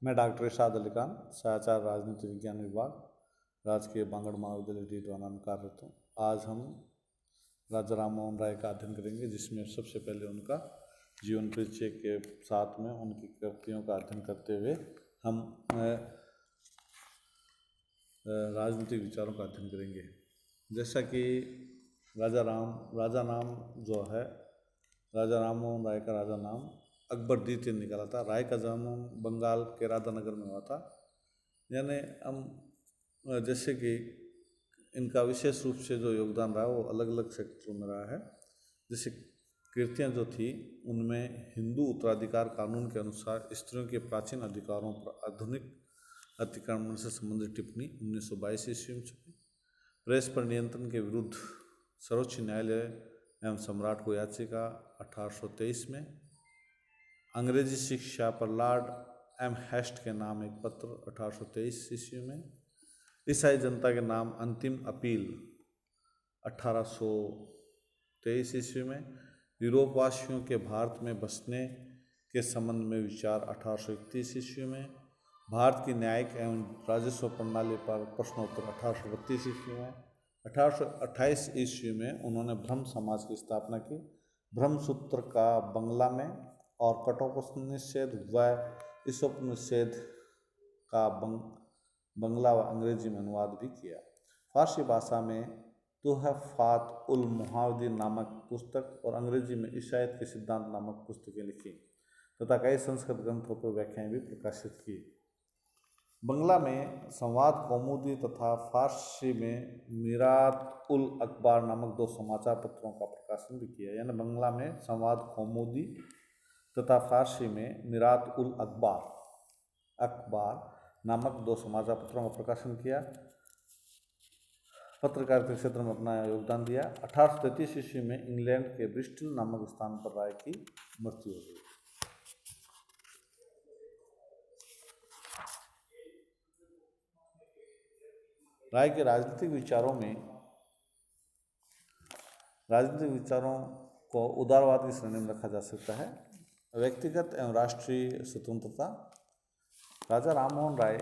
मैं डॉक्टर इरशाद अली खान, सहाचार्य राजनीति विज्ञान विभाग, राजकीय बांगड़ महाविद्यालय डीडवाना में कार्यरत हूँ। आज हम राजा राम मोहन राय का अध्ययन करेंगे, जिसमें सबसे पहले उनका जीवन परिचय के साथ में उनकी कृतियों का अध्ययन करते हुए हम राजनीतिक विचारों का अध्ययन करेंगे। जैसा कि राजा नाम जो है, राजा राम मोहन राय का राजा नाम अकबर द्वितीय निकाला था। राय का जन्म बंगाल के राधानगर में हुआ था। यानी हम जैसे कि इनका विशेष रूप से जो योगदान रहा वो अलग अलग सेक्टरों में रहा है। जैसे कृतियाँ जो थी उनमें हिंदू उत्तराधिकार कानून के अनुसार स्त्रियों के प्राचीन अधिकारों पर आधुनिक अतिक्रमण से संबंधित टिप्पणी 1922 ईस्वी में छपी। प्रेस पर नियंत्रण के विरुद्ध सर्वोच्च न्यायालय एवं सम्राट को याचिका 1823 में। अंग्रेजी शिक्षा पर लॉर्ड एम हेस्ट के नाम एक पत्र 1823 ईस्वी में। ईसाई जनता के नाम अंतिम अपील 1823 ईस्वी में। यूरोपवासियों के भारत में बसने के संबंध में विचार 1831 ईस्वी में। भारत की न्यायिक एवं राजस्व प्रणाली पर प्रश्नोत्तर 1832 ईस्वी में। 1828 ईस्वी में उन्होंने ब्रह्म समाज की स्थापना की। ब्रह्मसूत्र का बंगला में और कठोपनिषद व ईशोपनिषद का बंगला व अंग्रेजी में अनुवाद भी किया। फारसी भाषा में तुहफ़ात उल मुहावदिन नामक पुस्तक और अंग्रेजी में ईसाईयत के सिद्धांत नामक पुस्तकें लिखी तथा कई संस्कृत ग्रंथों पर व्याख्याएं भी प्रकाशित की। बंगला में संवाद कौमुदी तथा फारसी में मीरात उल अखबार नामक 2 समाचार पत्रों का प्रकाशन भी किया। यानी बंगला में संवाद कौमुदी तथा फारसी में मीरात उल अखबार नामक 2 समाचार पत्रों का प्रकाशन किया। पत्रकारिता क्षेत्र में अपना योगदान दिया। 1833 ईस्वी में इंग्लैंड के ब्रिस्टल नामक स्थान पर राय की मृत्यु हो गई। राय के राजनीतिक विचारों को उदारवाद की श्रेणी में रखा जा सकता है। व्यक्तिगत एवं राष्ट्रीय स्वतंत्रता। राजा राममोहन राय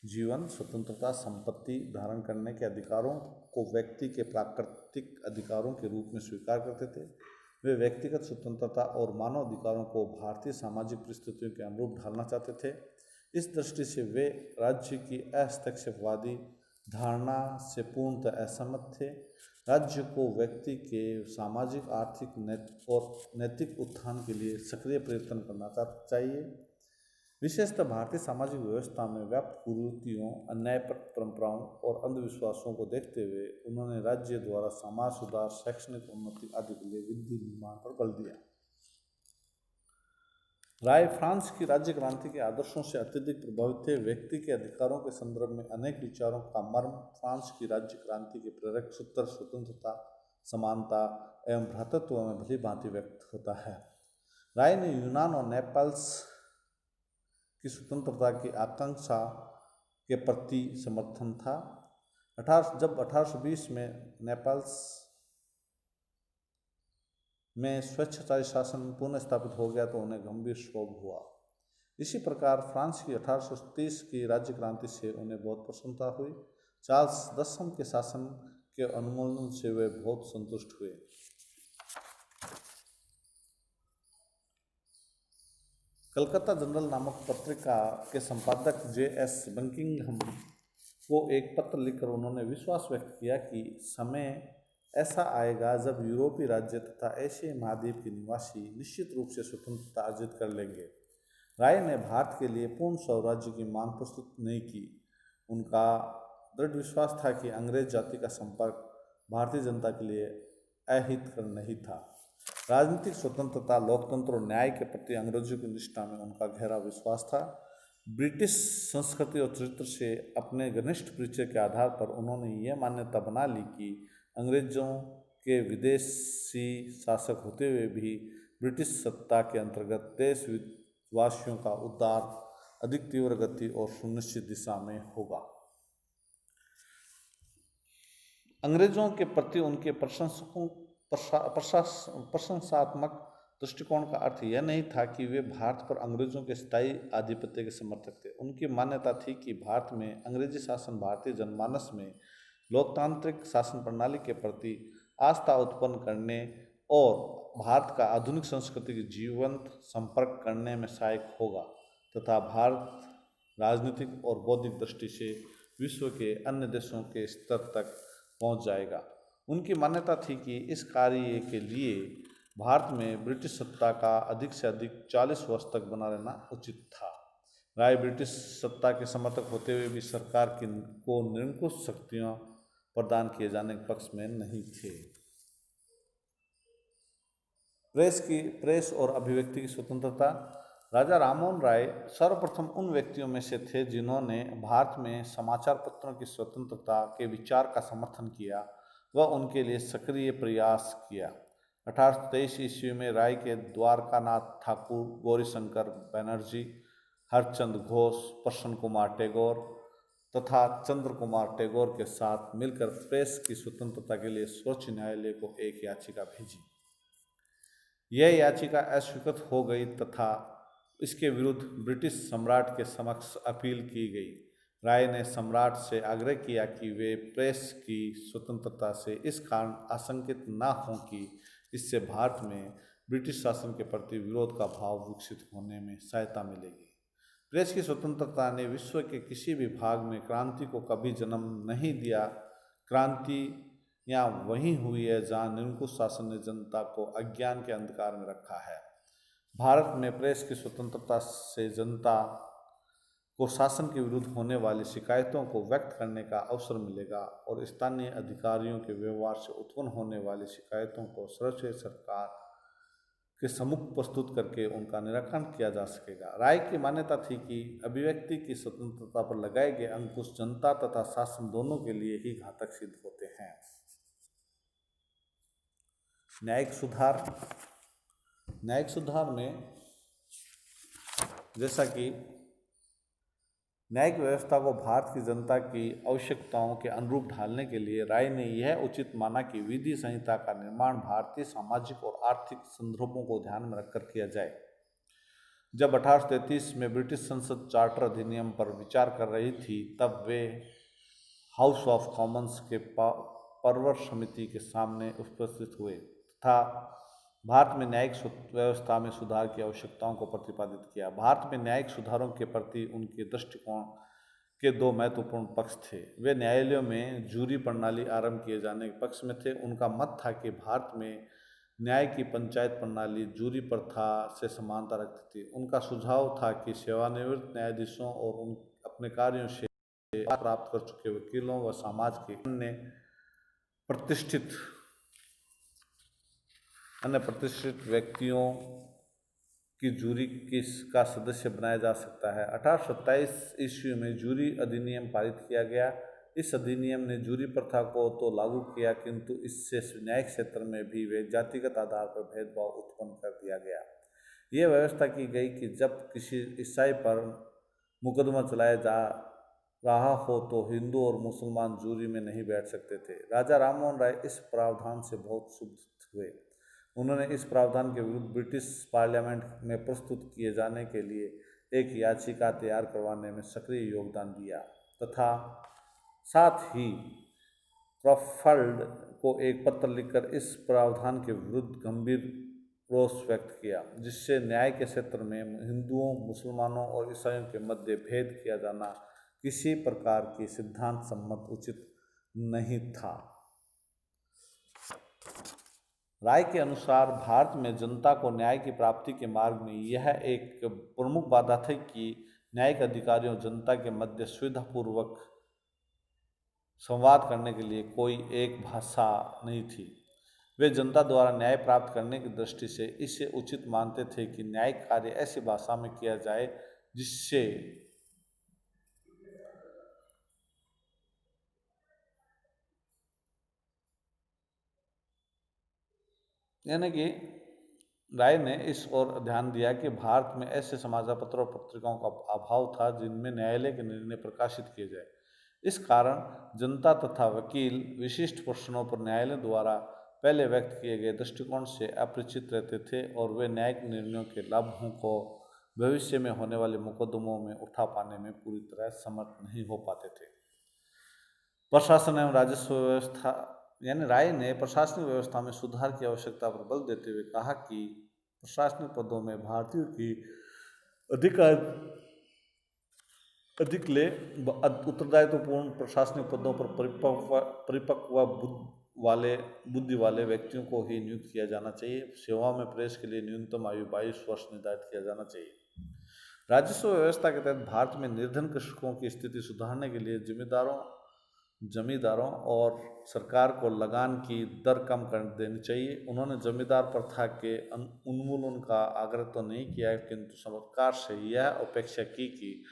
जीवन, स्वतंत्रता, संपत्ति धारण करने के अधिकारों को व्यक्ति के प्राकृतिक अधिकारों के रूप में स्वीकार करते थे। वे व्यक्तिगत स्वतंत्रता और मानव अधिकारों को भारतीय सामाजिक परिस्थितियों के अनुरूप ढालना चाहते थे। इस दृष्टि से वे राज्य की हस्तक्षेपवादी धारणा से पूर्णतः असहमत थे। राज्य को व्यक्ति के सामाजिक, आर्थिक और नैतिक उत्थान के लिए सक्रिय प्रयत्न करना चाहिए। विशेषतः भारतीय सामाजिक व्यवस्था में व्याप्त कुरीतियों, अन्याय परंपराओं और अंधविश्वासों को देखते हुए उन्होंने राज्य द्वारा समाज सुधार, शैक्षणिक उन्नति आदि के लिए विधि निर्माण पर बल दिया। राय फ्रांस की राज्य क्रांति के आदर्शों से अत्यधिक प्रभावित थे। व्यक्ति के अधिकारों के संदर्भ में अनेक विचारों का मर्म फ्रांस की राज्य क्रांति के प्रेरक सूत्र स्वतंत्रता, समानता एवं भ्रातृत्व में भली भांति व्यक्त होता है। राय ने यूनान और नेपल्स की स्वतंत्रता की आकांक्षा के प्रति समर्थन था। जब 1820 में नेपल्स में स्वेच्छाचारी शासन पुनः स्थापित हो गया तो उन्हें गंभीर क्षोभ हुआ। इसी प्रकार फ्रांस की 1830 की राज्य क्रांति से उन्हें बहुत प्रसन्नता हुई। चार्ल्स 10 के शासन के अनुमोदन से वे बहुत संतुष्ट हुए। कलकत्ता जनरल नामक पत्रिका के संपादक J.S. बकिंघम को एक पत्र लिखकर उन्होंने विश्वास व्यक्त किया कि समय ऐसा आएगा जब यूरोपीय राज्य तथा एशियाई महाद्वीप के निवासी निश्चित रूप से स्वतंत्रता अर्जित कर लेंगे। राय ने भारत के लिए पूर्ण स्वराज्य की मांग प्रस्तुत नहीं की। उनका दृढ़ विश्वास था कि अंग्रेज जाति का संपर्क भारतीय जनता के लिए अहितकर नहीं था। राजनीतिक स्वतंत्रता, लोकतंत्र और न्याय के प्रति अंग्रेजों की निष्ठा में उनका गहरा विश्वास था। ब्रिटिश संस्कृति और चरित्र से अपने घनिष्ठ परिचय के आधार पर उन्होंने यह मान्यता बना ली कि अंग्रेजों के विदेशी शासक होते हुए भी ब्रिटिश सत्ता के अंतर्गत देशवासियों का उद्धार अधिक तीव्र गति और सुनिश्चित दिशा में होगा। अंग्रेजों के प्रति उनके प्रशंसात्मक दृष्टिकोण का अर्थ यह नहीं था कि वे भारत पर अंग्रेजों के स्थायी आधिपत्य के समर्थक थे। उनकी मान्यता थी कि भारत में अंग्रेजी शासन भारतीय जनमानस में लोकतांत्रिक शासन प्रणाली के प्रति आस्था उत्पन्न करने और भारत का आधुनिक संस्कृति के जीवंत संपर्क करने में सहायक होगा तथा भारत राजनीतिक और बौद्धिक दृष्टि से विश्व के अन्य देशों के स्तर तक पहुंच जाएगा। उनकी मान्यता थी कि इस कार्य के लिए भारत में ब्रिटिश सत्ता का अधिक से अधिक 40 वर्ष तक बना रहना उचित था। राय ब्रिटिश सत्ता के समर्थक होते हुए भी सरकार को निरंकुश शक्तियां प्रदान किए जाने के पक्ष में नहीं थे। प्रेस और अभिव्यक्ति की स्वतंत्रता। राजा राममोहन राय सर्वप्रथम उन व्यक्तियों में से थे जिन्होंने भारत में समाचार पत्रों की स्वतंत्रता के विचार का समर्थन किया व उनके लिए सक्रिय प्रयास किया। 1823 ईस्वी में राय के द्वारकानाथ ठाकुर, गौरीशंकर बनर्जी, हरचंद घोष, प्रसन्न कुमार टैगोर तथा चंद्र कुमार टैगोर के साथ मिलकर प्रेस की स्वतंत्रता के लिए सर्वोच्च न्यायालय को एक याचिका भेजी। यह याचिका अस्वीकृत हो गई तथा इसके विरुद्ध ब्रिटिश सम्राट के समक्ष अपील की गई। राय ने सम्राट से आग्रह किया कि वे प्रेस की स्वतंत्रता से इस कारण आशंकित न हों कि इससे भारत में ब्रिटिश शासन के प्रति विरोध का भाव विकसित होने में सहायता मिलेगी। प्रेस की स्वतंत्रता ने विश्व के किसी भी भाग में क्रांति को कभी जन्म नहीं दिया। क्रांति यहाँ वहीं हुई है जहाँ निरंकुश शासन ने जनता को अज्ञान के अंधकार में रखा है। भारत में प्रेस की स्वतंत्रता से जनता को शासन के विरुद्ध होने वाली शिकायतों को व्यक्त करने का अवसर मिलेगा और स्थानीय अधिकारियों के व्यवहार से उत्पन्न होने वाली शिकायतों को सर्वश्रेष्ठ सरकार के सम्मुख प्रस्तुत करके उनका निराकरण किया जा सकेगा। राय की मान्यता थी कि अभिव्यक्ति की स्वतंत्रता पर लगाए गए अंकुश जनता तथा शासन दोनों के लिए ही घातक सिद्ध होते हैं। न्यायिक सुधार। न्यायिक सुधार में जैसा कि न्यायिक व्यवस्था को भारत की जनता की आवश्यकताओं के अनुरूप ढालने के लिए राय ने यह उचित माना कि विधि संहिता का निर्माण भारतीय सामाजिक और आर्थिक संदर्भों को ध्यान में रखकर किया जाए। जब 1833 में ब्रिटिश संसद चार्टर अधिनियम पर विचार कर रही थी तब वे हाउस ऑफ कॉमन्स के परवर समिति के सामने उपस्थित हुए तथा भारत में न्यायिक व्यवस्था में सुधार की आवश्यकताओं को प्रतिपादित किया। भारत में न्यायिक सुधारों के प्रति उनके दृष्टिकोण के दो महत्वपूर्ण पक्ष थे। वे न्यायालयों में जूरी प्रणाली आरंभ किए जाने के पक्ष में थे। उनका मत था कि भारत में न्याय की पंचायत प्रणाली जूरी प्रथा से समानता रखती थी। उनका सुझाव था कि सेवानिवृत्त न्यायाधीशों और उन अपने कार्यों से प्राप्त कर चुके वकीलों व समाज के अन्य प्रतिष्ठित व्यक्तियों की जूरी का सदस्य बनाया जा सकता है। 1827 ईस्वी में जूरी अधिनियम पारित किया गया। इस अधिनियम ने जूरी प्रथा को तो लागू किया किंतु इससे न्यायिक क्षेत्र में भी वे जातिगत आधार पर भेदभाव उत्पन्न कर दिया गया। यह व्यवस्था की गई कि जब किसी ईसाई पर मुकदमा चलाया जा रहा हो तो हिंदू और मुसलमान जूरी में नहीं बैठ सकते थे। राजा राममोहन राय इस प्रावधान से बहुत क्षुब्ध हुए। उन्होंने इस प्रावधान के विरुद्ध ब्रिटिश पार्लियामेंट में प्रस्तुत किए जाने के लिए एक याचिका तैयार करवाने में सक्रिय योगदान दिया तथा साथ ही क्रॉफर्ड को एक पत्र लिखकर इस प्रावधान के विरुद्ध गंभीर रोष व्यक्त किया, जिससे न्याय के क्षेत्र में हिंदुओं, मुसलमानों और ईसाइयों के मध्य भेद किया जाना किसी प्रकार की सिद्धांत सम्मत उचित नहीं था। राय के अनुसार भारत में जनता को न्याय की प्राप्ति के मार्ग में यह एक प्रमुख बाधा थी कि न्यायिक अधिकारियों जनता के मध्य सुविधापूर्वक संवाद करने के लिए कोई एक भाषा नहीं थी। वे जनता द्वारा न्याय प्राप्त करने की दृष्टि से इसे उचित मानते थे कि न्यायिक कार्य ऐसी भाषा में किया जाए जिससे यानी कि राय ने इस ओर ध्यान दिया कि भारत में ऐसे समाचार पत्रों और पत्रिकाओं का अभाव था जिनमें न्यायालय के निर्णय प्रकाशित किए जाए। इस कारण जनता तथा वकील विशिष्ट प्रश्नों पर न्यायालय द्वारा पहले व्यक्त किए गए दृष्टिकोण से अपरिचित रहते थे और वे न्यायिक निर्णयों के लाभों को भविष्य में होने वाले मुकदमों में उठा पाने में पूरी तरह समर्थ नहीं हो पाते थे। प्रशासन एवं राजस्व व्यवस्था यानी राय ने प्रशासनिक व्यवस्था में सुधार की आवश्यकता पर बल देते हुए कहा कि प्रशासनिक पदों में भारतीयों की अधिकार अधिक ले उत्तरदायित्वपूर्ण प्रशासनिक पदों पर परिपक्व बुद्धि वाले व्यक्तियों को ही नियुक्त किया जाना चाहिए। सेवा में प्रवेश के लिए न्यूनतम आयु 22 वर्ष निर्धारित किया जाना चाहिए। राजस्व व्यवस्था के तहत भारत में निर्धन कृषकों की स्थिति सुधारने के लिए जमींदारों और सरकार को लगान की दर कम कर देनी चाहिए। उन्होंने जमींदार प्रथा के उन्मूलन का आग्रह तो नहीं किया, किंतु सरकार से यह अपेक्षा की कि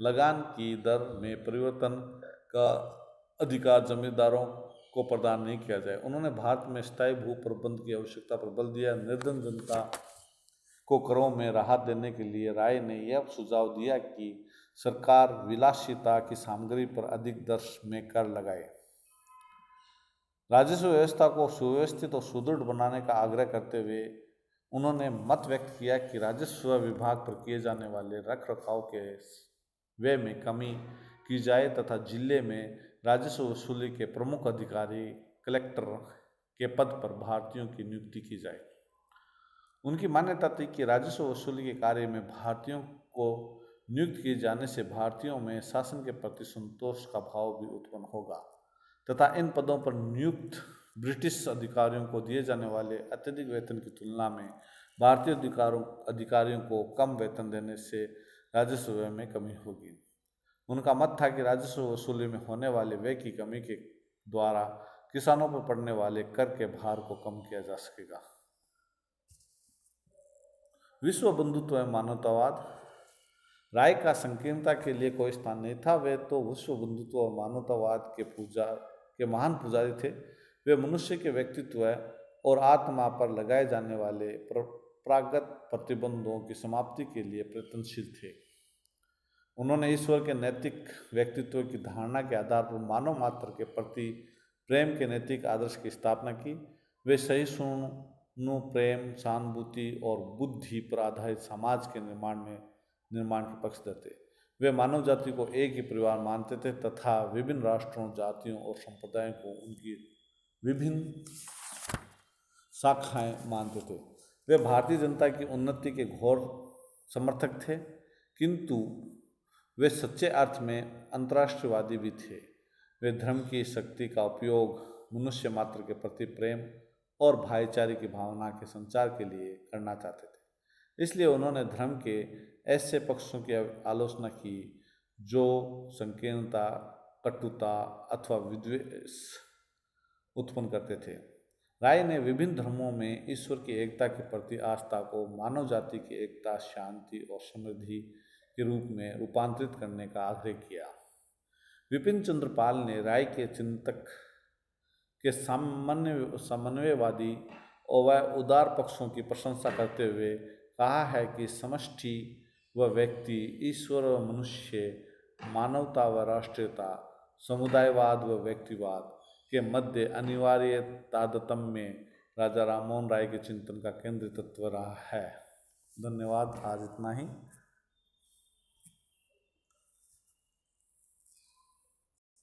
लगान की दर में परिवर्तन का अधिकार जमींदारों को प्रदान नहीं किया जाए। उन्होंने भारत में स्थायी भू प्रबंध की आवश्यकता पर बल दिया। निर्धन जनता को करों में राहत देने के लिए राय ने यह सुझाव दिया कि सरकार विलासिता की सामग्री पर अधिक दर में कर लगाए। राजस्व व्यवस्था को सुव्यवस्थित और सुदृढ़ बनाने का आग्रह करते हुए उन्होंने मत व्यक्त किया कि राजस्व विभाग पर किए जाने वाले रख रखाव के व्यय में कमी की जाए तथा जिले में राजस्व वसूली के प्रमुख अधिकारी कलेक्टर के पद पर भारतीयों की नियुक्ति की जाए। उनकी मान्यता थी कि राजस्व वसूली के कार्य में भारतीयों को नियुक्त किए जाने से भारतीयों में शासन के प्रति संतोष का भाव भी उत्पन्न होगा तथा इन पदों पर नियुक्त ब्रिटिश अधिकारियों को दिए जाने वाले अत्यधिक वेतन की तुलना में भारतीय अधिकारियों को कम वेतन देने से राजस्व व्यय में कमी होगी। उनका मत था कि राजस्व वसूली में होने वाले व्यय की कमी के द्वारा किसानों पर पड़ने वाले कर के भार को कम किया जा सकेगा। विश्व बंधुत्व एवं मानवतावाद। राय का संकीर्णता के लिए कोई स्थान नहीं था। वे तो विश्व बंधुत्व और मानवतावाद के महान पुजारी थे। वे मनुष्य के व्यक्तित्व और आत्मा पर लगाए जाने वाले प्रागत प्रतिबंधों की समाप्ति के लिए प्रयत्नशील थे। उन्होंने ईश्वर के नैतिक व्यक्तित्व की धारणा के आधार पर मानव मात्र के प्रति प्रेम के नैतिक आदर्श की स्थापना की। वे सहिष्णु प्रेम, सहानुभूति और बुद्धि पर आधारित समाज के निर्माण के पक्षधर थे। वे मानव जाति को एक ही परिवार मानते थे तथा विभिन्न राष्ट्रों, जातियों और संप्रदायों को उनकी विभिन्न शाखाएं मानते थे। वे भारतीय जनता की उन्नति के घोर समर्थक थे, किंतु वे सच्चे अर्थ में अंतर्राष्ट्रवादी भी थे। वे धर्म की शक्ति का उपयोग मनुष्य मात्र के प्रति प्रेम और भाईचारे की भावना के संचार के लिए करना चाहते थे। इसलिए उन्होंने धर्म के ऐसे पक्षों की आलोचना की जो संकीर्णता, कटुता अथवा विद्वेष उत्पन्न करते थे। राय ने विभिन्न धर्मों में ईश्वर की एकता के प्रति आस्था को मानव जाति की एकता, शांति और समृद्धि के रूप में रूपांतरित करने का आग्रह किया। विपिन चंद्र पाल ने राय के चिंतक के समन्वयवादी और उदार पक्षों की प्रशंसा करते हुए कहा है कि समष्टि व व्यक्ति, ईश्वर व मनुष्य, मानवता व राष्ट्रीयता, समुदायवाद व व्यक्तिवाद के मध्य अनिवार्य तारतम्य राजा राममोहन राय के चिंतन का केंद्रीय तत्व रहा है। धन्यवाद। आज इतना ही।